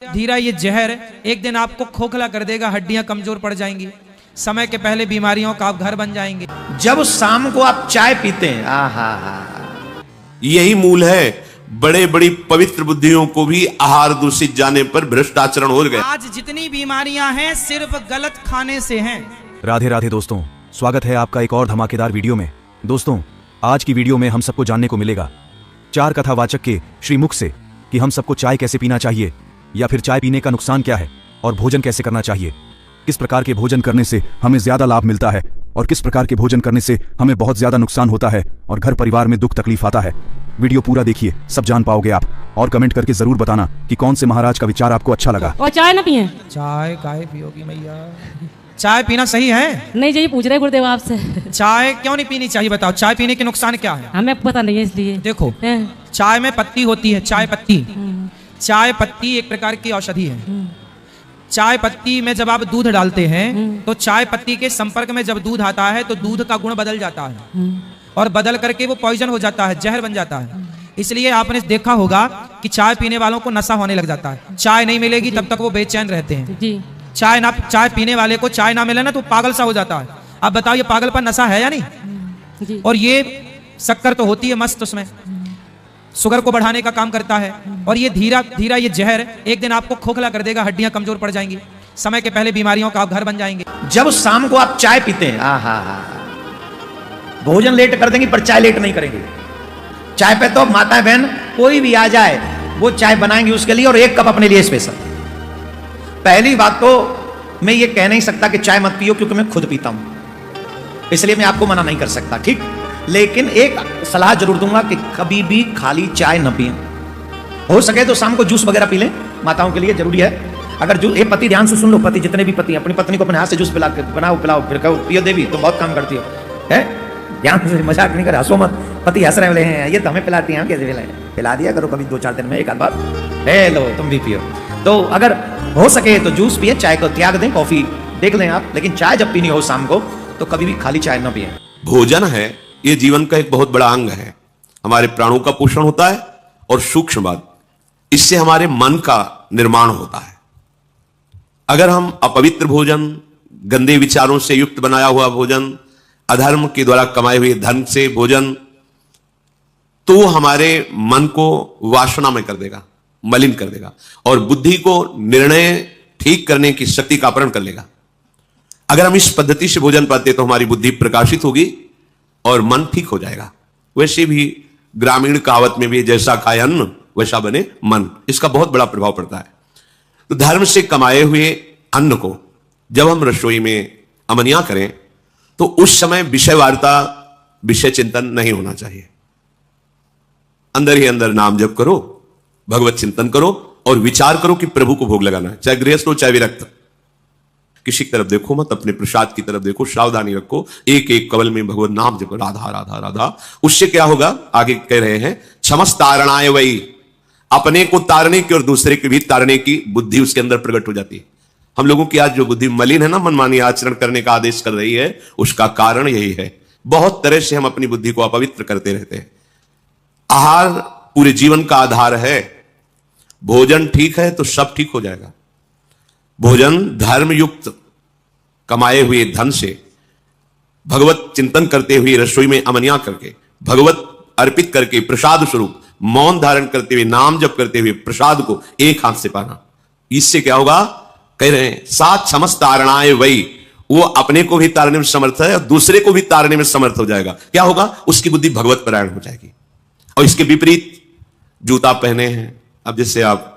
धीरा ये जहर एक दिन आपको खोखला कर देगा, हड्डियां कमजोर पड़ जाएंगी, समय के पहले बीमारियों का आप घर बन जाएंगे। जब शाम को आप चाय पीते हैं, आहा, यही मूल है। बड़े बड़ी पवित्र बुद्धियों को भी आहार दूषित जाने पर भ्रष्ट आचरण हो गए। आज जितनी बीमारियां हैं सिर्फ गलत खाने से हैं। राधे राधे दोस्तों, स्वागत है आपका एक और धमाकेदार वीडियो में। दोस्तों, आज की वीडियो में हम सबको जानने को मिलेगा चार कथावाचक के श्रीमुख से कि हम सबको चाय कैसे पीना चाहिए, या फिर चाय पीने का नुकसान क्या है, और भोजन कैसे करना चाहिए, किस प्रकार के भोजन करने से हमें ज्यादा लाभ मिलता है और किस प्रकार के भोजन करने से हमें बहुत ज्यादा नुकसान होता है और घर परिवार में दुख तकलीफ आता है। वीडियो पूरा देखिए, सब जान पाओगे आप, और कमेंट करके जरूर बताना कि कौन से महाराज का विचार आपको अच्छा लगा। और चाय ना पिए? चाय काहे पियोगी मैया? चाय पीना सही है? नहीं जी, पूछ रहे गुरुदेव आपसे। चाय क्यों नहीं पीनी चाहिए बताओ? चाय पीने के नुकसान क्या है? हमें पता नहीं है इसलिए। देखो, चाय में पत्ती होती है, चाय पत्ती। चाय पत्ती एक प्रकार की औषधि है। चाय पत्ती में जब आप दूध डालते हैं तो चाय पत्ती के संपर्क में जब दूध आता है तो दूध का गुण बदल जाता है और बदल करके वो पॉइजन हो जाता है, जहर बन जाता है। इसलिए आपने देखा होगा कि चाय पीने वालों को नशा होने लग जाता है। चाय नहीं मिलेगी तब तक वो बेचैन रहते हैं जी। चाय पीने वाले को चाय ना मिले ना तो पागल सा हो जाता है। अब बताओ, ये पागलपन नशा है या नहीं जी? और ये शक्कर तो होती है मस्त, उसमें शुगर को बढ़ाने का काम करता है। और ये धीरा धीरा ये जहर एक दिन आपको खोखला कर देगा, हड्डियां कमजोर पड़ जाएंगी, समय के पहले बीमारियों का आप घर बन जाएंगे। जब शाम को आप चाय पीते हैं, आहा, भोजन लेट कर देंगे पर चाय लेट नहीं करेंगे। चाय पे तो माता बहन कोई भी आ जाए वो चाय बनाएंगी उसके लिए, और एक कप अपने लिए स्पेशल। पहली बात तो मैं ये कह नहीं सकता कि चाय मत पियो, क्योंकि मैं खुद पीता हूं, इसलिए मैं आपको मना नहीं कर सकता, ठीक। लेकिन एक सलाह जरूर दूंगा कि कभी भी खाली चाय न पिए। हो सके तो शाम को जूस वगैरह पी लें, माताओं के लिए जरूरी है। अगर जो ये पति, ध्यान से सुन लो, पति जितने भी पति अपनी पत्नी को अपने हाथ से जूस पिलाओ, फिर कहो पियो देवी, तुम बहुत काम करती हो, है? ध्यान से, मजाक नहीं कर, हंसो मत। पति हंस रहे हैं, ये तो हमें पिलाती हैं, कैसे पिला दिया करो कभी 2-4 दिन में एक आध बार, है लो तुम भी पियो। तो अगर हो सके तो जूस पिए, चाय को त्याग दें, कॉफी देख लें आप, लेकिन चाय जब पीनी हो शाम को तो कभी भी खाली चाय न पिए। भोजन है, ये जीवन का एक बहुत बड़ा अंग है। हमारे प्राणों का पोषण होता है, और सूक्ष्म बात, इससे हमारे मन का निर्माण होता है। अगर हम अपवित्र भोजन, गंदे विचारों से युक्त बनाया हुआ भोजन, अधर्म के द्वारा कमाए हुए धन से भोजन, तो हमारे मन को वासना में कर देगा, मलिन कर देगा, और बुद्धि को निर्णय ठीक करने की शक्ति का अपहरण कर लेगा। अगर हम इस पद्धति से भोजन पाते तो हमारी बुद्धि प्रकाशित होगी और मन ठीक हो जाएगा। वैसे भी ग्रामीण कहावत में भी, जैसा खाए अन्न वैसा बने मन, इसका बहुत बड़ा प्रभाव पड़ता है। तो धर्म से कमाए हुए अन्न को जब हम रसोई में अमनिया करें तो उस समय विषय वार्ता, विषय चिंतन नहीं होना चाहिए। अंदर ही अंदर नाम जप करो, भगवत चिंतन करो, और विचार करो कि प्रभु को भोग लगाना है, चाहे गृहस्थ हो चाहे विरक्त। किसी की तरफ देखो मत, अपने प्रसाद की तरफ देखो, सावधानी रखो, एक एक कवल में भगवत नाम जपो, राधा राधा राधा। उससे क्या होगा, आगे कह रहे हैं, क्षमस तारणाय वही, अपने को तारने की और दूसरे को भी तारने की बुद्धि उसके अंदर प्रकट हो जाती है। हम लोगों की आज जो बुद्धि मलिन है ना, मनमानी आचरण करने का आदेश कर रही है, उसका कारण यही है। बहुत तरह से हम अपनी बुद्धि को अपवित्र करते रहते हैं। आहार पूरे जीवन का आधार है। भोजन ठीक है तो सब ठीक हो जाएगा। भोजन धर्म युक्त कमाए हुए धन से, भगवत चिंतन करते हुए, रसोई में अमनिया करके, भगवत अर्पित करके, प्रसाद स्वरूप मौन धारण करते हुए, नाम जप करते हुए प्रसाद को एक हाथ से पाना। इससे क्या होगा, कह रहे हैं, सात समस्त तारणाए वही, वो अपने को भी तारने में समर्थ है और दूसरे को भी तारने में समर्थ हो जाएगा। क्या होगा, उसकी बुद्धि भगवत परायण हो जाएगी। और इसके विपरीत जूता पहने हैं, अब जैसे आप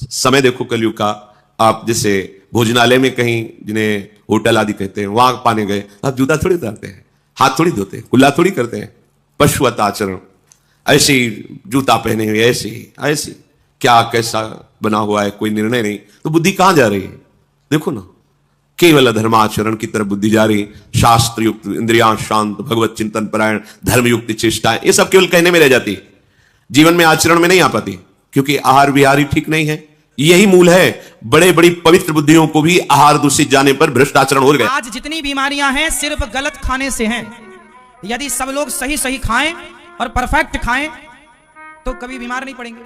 समय देखो कलयुग का, आप जैसे भोजनालय में कहीं, जिन्हें होटल आदि कहते हैं, वहां पाने गए, आप जूता थोड़ी उतारते हैं, हाथ थोड़ी धोते हैं, कुल्ला थोड़ी करते हैं, पशुवत आचरण, ऐसे ही जूता पहने हुए, ऐसे ही क्या कैसा बना हुआ है, कोई निर्णय नहीं। तो बुद्धि कहां जा रही है? देखो ना, केवल धर्माचरण की तरफ बुद्धि जा रही। शास्त्र युक्त, इंद्रियां शांत, भगवत चिंतन परायण, धर्मयुक्त चेष्टाएं, ये सब केवल कहने में रह जाती, जीवन में आचरण में नहीं आ पाती, क्योंकि आहार विहार ही ठीक नहीं है। यही मूल है। बड़े बड़ी पवित्र बुद्धियों को भी आहार दूषित जाने पर भ्रष्ट आचरण हो गए। आज जितनी बीमारियां हैं सिर्फ गलत खाने से हैं। यदि सब लोग सही सही खाएं और परफेक्ट खाएं तो कभी बीमार नहीं पड़ेंगे।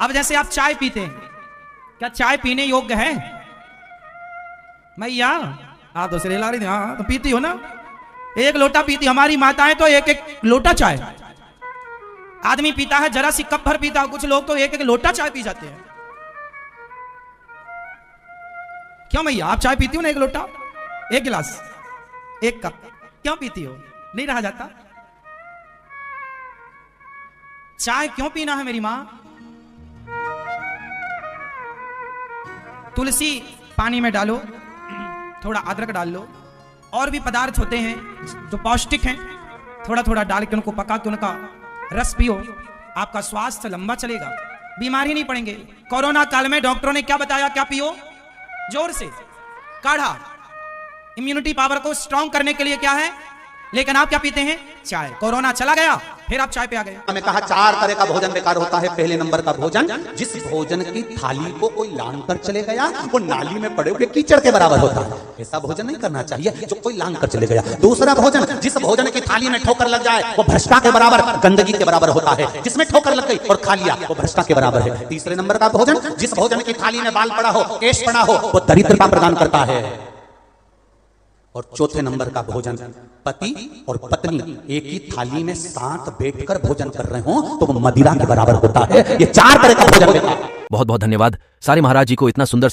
अब जैसे आप चाय पीते हैं, क्या चाय पीने योग्य है? मैया आप तो सिरे ला रही थी, हाँ तो पीती हो ना, एक लोटा पीती। हमारी माताएं तो एक एक लोटा चाय, आदमी पीता है जरा सी कप भर पीता है, कुछ लोग तो एक एक लोटा चाय पी जाते हैं। क्यों मैया आप चाय पीती हो ना, एक लोटा, एक गिलास, एक कप, क्यों पीती हो? नहीं रहा जाता? चाय क्यों पीना है मेरी मां? तुलसी पानी में डालो, थोड़ा अदरक डाल लो, और भी पदार्थ होते हैं जो पौष्टिक हैं, थोड़ा थोड़ा डाल के उनको पका के उनका रस पियो, आपका स्वास्थ्य लंबा चलेगा, बीमारी नहीं पड़ेंगे। कोरोना काल में डॉक्टरों ने क्या बताया? क्या पियो? जोर से काढ़ा, इम्यूनिटी पावर को स्ट्रांग करने के लिए क्या है, लेकिन आप क्या पीते हैं? चाय। कोरोना चला गया, फिर आप चाय पे आ गए। हमें कहा 4 तरह का भोजन बेकार होता है। पहले नंबर का भोजन, जिस भोजन की थाली को कोई लांग कर चले गया, वो नाली में पड़े हुए कीचड़ के बराबर होता है। ऐसा भोजन नहीं करना चाहिए जो कोई लांग कर चले गया। दूसरा भोजन, जिस भोजन की थाली में ठोकर लग जाए, वो भ्रष्टा के बराबर, गंदगी के बराबर होता है। जिसमें ठोकर लग गई और खा लिया, वो भ्रष्टा के बराबर है। तीसरे नंबर का भोजन, जिस भोजन की थाली में बाल पड़ा हो, केश पड़ा हो, वो दरिद्रता प्रदान करता है। और चौथे नंबर का भोजन, पति और पत्नी एक ही थाली में साथ बैठकर भोजन कर रहे हो, तो वो मदिरा के बराबर होता है। ये 4 तरह का भोजन। बहुत बहुत धन्यवाद सारे महाराज जी को इतना सुंदर